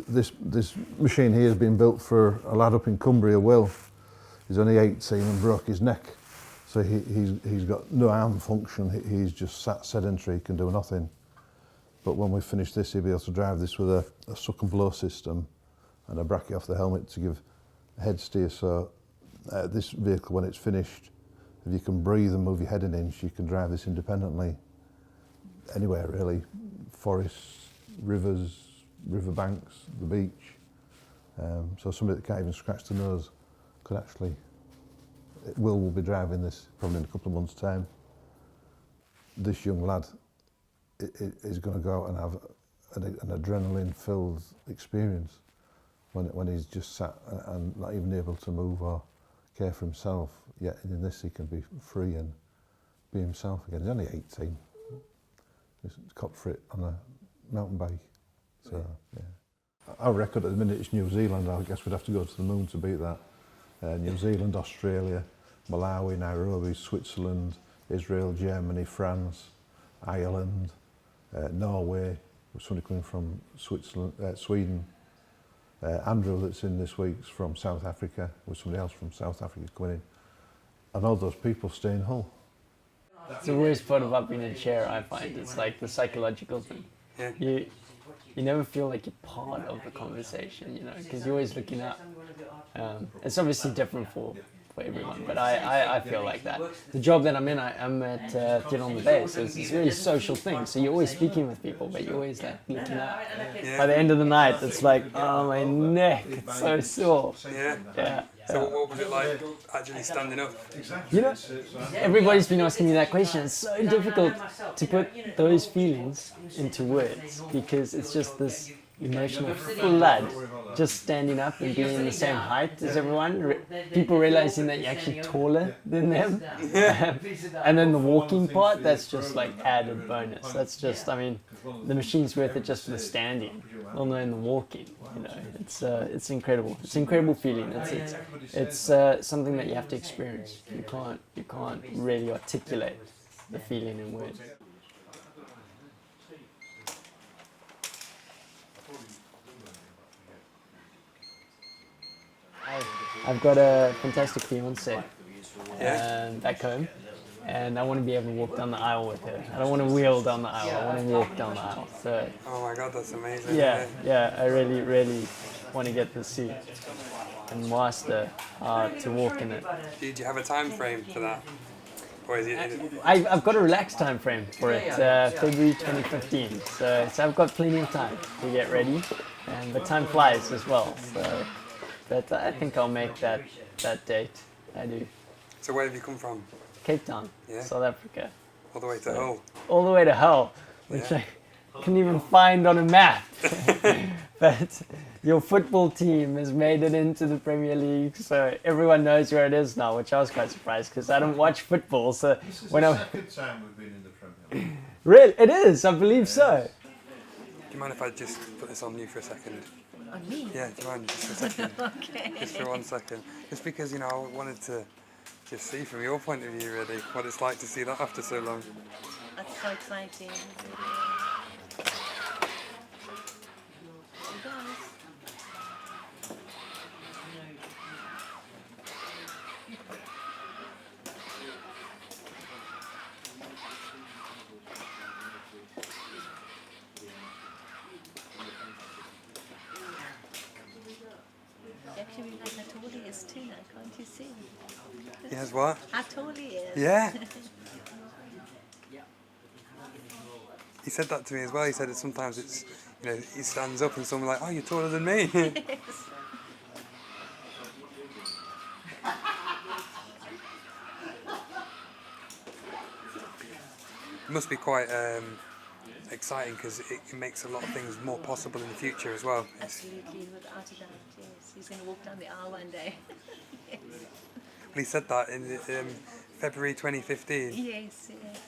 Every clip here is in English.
This machine here has been built for a lad up in Cumbria, Will. He's only 18 and broke his neck. So he's got no arm function, he's just sat sedentary, can do nothing. But when we finish this, he'll be able to drive this with a suck and blow system and a bracket off the helmet to give a head steer. So this vehicle, when it's finished, if you can breathe and move your head an inch, you can drive this independently anywhere really. Forests, rivers, riverbanks, the beach. So somebody that can't even scratch the nose could actually, Will be driving this probably in a couple of months' time. This young lad is going to go out and have an adrenaline-filled experience when he's just sat and not even able to move or care for himself. Yet in this he can be free and be himself again. He's only 18. He's caught for it on a mountain bike. So yeah. Our record at the minute is New Zealand. I guess we'd have to go to the moon to beat that. New Zealand, Australia, Malawi, Nairobi, Switzerland, Israel, Germany, France, Ireland, Norway, somebody coming from Sweden. Andrew that's in this week's from South Africa, with somebody else from South Africa coming in. And all those people stay in Hull. It's the worst part about being in a chair, I find. It's like the psychological thing. Yeah. You never feel like you're part of the conversation, you know, because you're always looking up. It's obviously different for everyone, but I feel like that. The job that I'm in, I'm at Get on the Bay, so it's a really social thing. So you're always speaking with people, but you're always like looking up. By the end of the night, it's like, oh, my neck, it's so sore. Yeah. So what was it like actually standing up? You know, everybody's been asking me that question. It's so difficult to put those feelings into words because it's just this emotional flood, just standing up and being in the same height as everyone, people realizing that you're actually taller than them, and then the walking part, that's just like added bonus. That's just, I mean, the machine's worth it just for the standing, well known the walking, you know, it's incredible. It's an incredible feeling. It's something that you have to experience. You can't really articulate the feeling in words. I've got a fantastic fiance back home, and I want to be able to walk down the aisle with her. I don't want to wheel down the aisle, I want to walk down the aisle. So, oh my God, that's amazing. Yeah, I really want to get the seat and master to walk in it. Did you have a time frame for that? Or is it? I've got a relaxed time frame for it, February 2015. So I've got plenty of time to get ready, but time flies as well. So. But I think I'll make that date. I do. So where have you come from? Cape Town, South Africa. All the way to Hull? All the way to Hull, which I couldn't even find on a map. But your football team has made it into the Premier League, so everyone knows where it is now, which I was quite surprised because I don't watch football. So this is the second time we've been in the Premier League. Really? It is, I believe so. Do you mind if I just put this on you for a second? On me? Yeah, do you mind just for a second? Okay. Just for 1 second. Just because, you know, I wanted to just see from your point of view, really, what it's like to see that after so long. That's so exciting. Actually, like how tall he is too now, can't you see? He has what? How tall he is. Yeah. He said that to me as well. He said that sometimes it's, you know, he stands up and someone's like, oh, you're taller than me. Yes. It must be quite exciting because it makes a lot of things more possible in the future as well. Absolutely, without a doubt, yes. He's going to walk down the aisle one day. Yes. Well, he said that in February 2015. Yes, yes.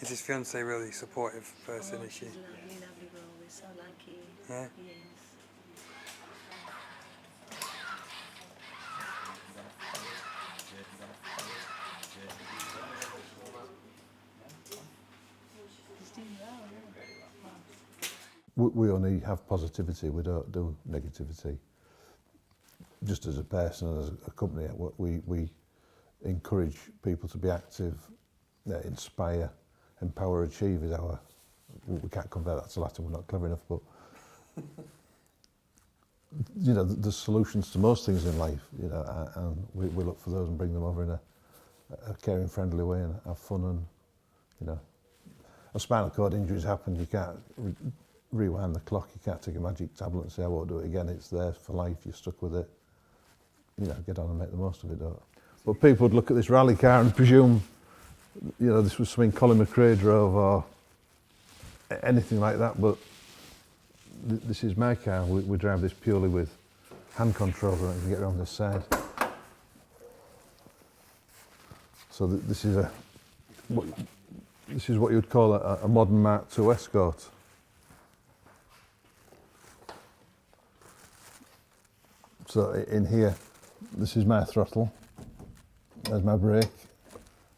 Is his fiancée a really supportive person, is she? She's lovely, lovely girl. We're so lucky. Yeah. Yes. He's doing well, yeah. we only have positivity, we don't do negativity. Just as a person and as a company, we encourage people to be active, inspire, empower, achieve is our, we can't convert that to Latin, we're not clever enough, but you know, there's solutions to most things in life, you know, and we look for those and bring them over in a caring, friendly way and have fun. And you know, a spinal cord injury's happened, you can't rewind the clock, you can't take a magic tablet and say I won't do it again. It's there for life, you're stuck with it. You know, get on and make the most of it, don't. But people would look at this rally car and presume, you know, this was something Colin McRae drove or anything like that, but this is my car. We drive this purely with hand control, and you can get around this side. So this is what you would call a modern Mark II Escort. So in here, this is my throttle. There's my brake,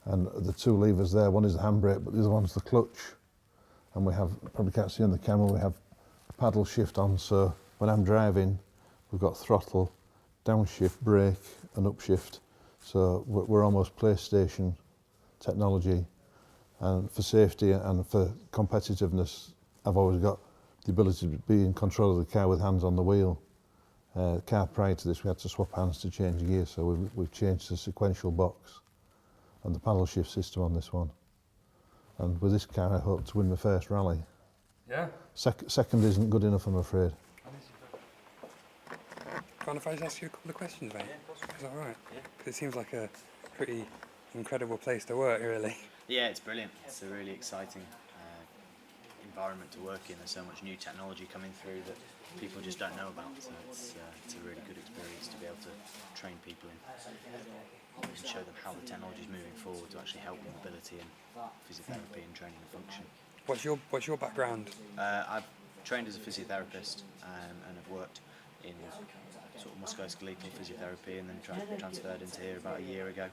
and the two levers there. One is the handbrake, but the other one's the clutch. And we have, probably can't see on the camera, we have a paddle shift on, so when I'm driving, we've got throttle, downshift, brake and upshift. So we're almost PlayStation technology. And for safety and for competitiveness, I've always got the ability to be in control of the car with hands on the wheel. The car prior to this, we had to swap hands to change gear, so we've changed the sequential box and the paddle shift system on this one. And with this car, I hope to win my first rally. Yeah. Second isn't good enough, I'm afraid. Mind if I just ask you a couple of questions, mate? Is that all right? Yeah. 'Cause it seems like a pretty incredible place to work, really. Yeah, it's brilliant. It's a really exciting environment to work in. There's so much new technology coming through that people just don't know about. So it's a really good experience to be able to train people in and show them how the technology is moving forward to actually help with mobility and physiotherapy and training and function. What's your background? I've trained as a physiotherapist and have worked in sort of musculoskeletal physiotherapy, and then transferred into here about a year ago.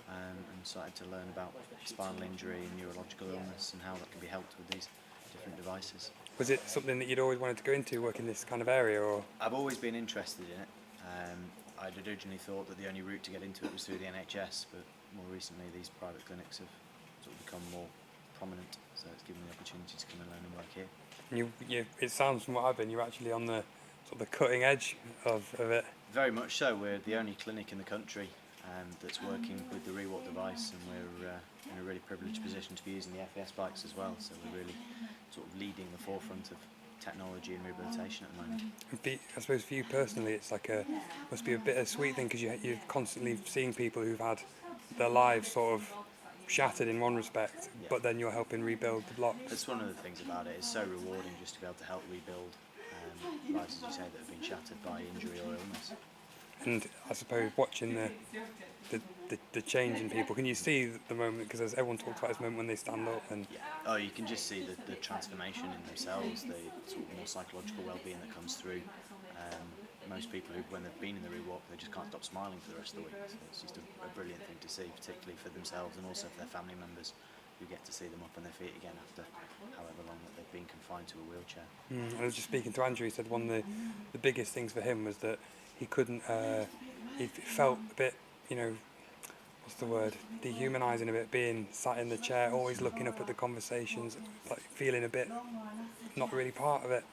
And started to learn about spinal injury and neurological illness and how that can be helped with these different devices. Was it something that you'd always wanted to go into, work in this kind of area, or? I've always been interested in it. I'd originally thought that the only route to get into it was through the NHS, but more recently these private clinics have sort of become more prominent, so it's given me the opportunity to come and learn and work here. You, it sounds from what I've been, you're actually on the sort of the cutting edge of it. Very much so. We're the only clinic in the country that's working with the Rewalk device, and we're in a really privileged position to be using the FES bikes as well, so we're really sort of leading the forefront of technology and rehabilitation at the moment. I suppose for you personally, it's like must be a bittersweet thing, because you're constantly seeing people who've had their lives sort of shattered in one respect, yeah. But then you're helping rebuild the blocks. That's one of the things about it. It's so rewarding just to be able to help rebuild lives, as you say, that have been shattered by injury or illness. And I suppose watching the change in people, can you see the moment, because everyone talks about this moment when they stand up and... Yeah. Oh, you can just see the transformation in themselves, the sort of more psychological well-being that comes through. Most people who, when they've been in the Rewalk, they just can't stop smiling for the rest of the week. So it's just a brilliant thing to see, particularly for themselves and also for their family members, who get to see them up on their feet again after however long that they've been confined to a wheelchair. I was just speaking to Andrew. He said one of the biggest things for him was that he couldn't, he felt a bit, you know, what's the word, dehumanising a bit, being sat in the chair, always looking up at the conversations, like feeling a bit not really part of it.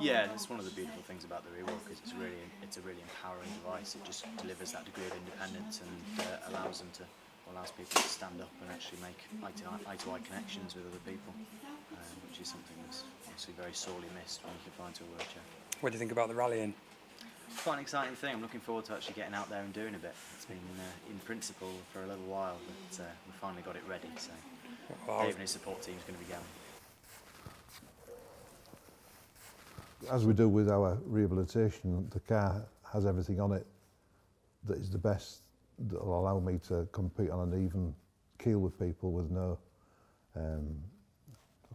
Yeah, that's one of the beautiful things about the Rewalk, is it's a really empowering device. It just delivers that degree of independence and allows people to stand up and actually make eye-to-eye connections with other people, which is something that's obviously very sorely missed when you confined to a wheelchair. What do you think about the rallying? Quite an exciting thing. I'm looking forward to actually getting out there and doing a bit. It's been in principle for a little while, but we finally got it ready, so Dave and his support team is going to be going. As we do with our rehabilitation, the car has everything on it that is the best, that will allow me to compete on an even keel with people with no, I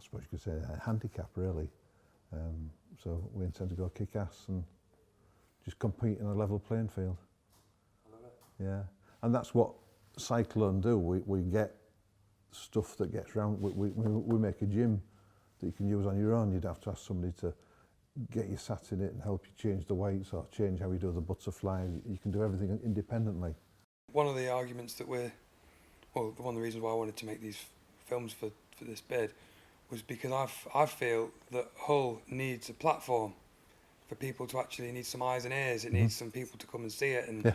suppose you could say, a handicap really. So we intend to go kick ass and just compete in a level playing field. I love it. Yeah, and that's what Cyclone do. We get stuff that gets round. We make a gym that you can use on your own. You'd have to ask somebody to get you sat in it and help you change the weights or change how you do the butterfly. You can do everything independently. One of the arguments that one of the reasons why I wanted to make these films for this bid was because I feel that Hull needs a platform for people to actually need some eyes and ears. It needs some people to come and see it, and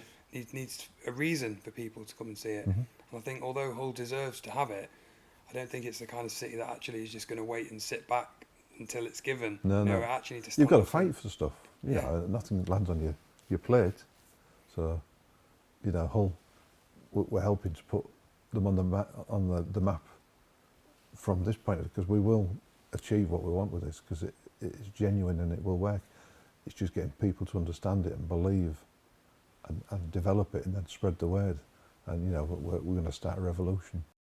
needs a reason for people to come and see it. And I think although Hull deserves to have it, I don't think it's the kind of city that actually is just going to wait and sit back until it's given. No, no. It actually need to You've got to stand up fight for stuff. Nothing lands on your plate. So, Hull, we're helping to put them on the map from this point, because we will achieve what we want with this, because it is genuine and it will work. It's just getting people to understand it and believe and develop it and then spread the word. And we're going to start a revolution.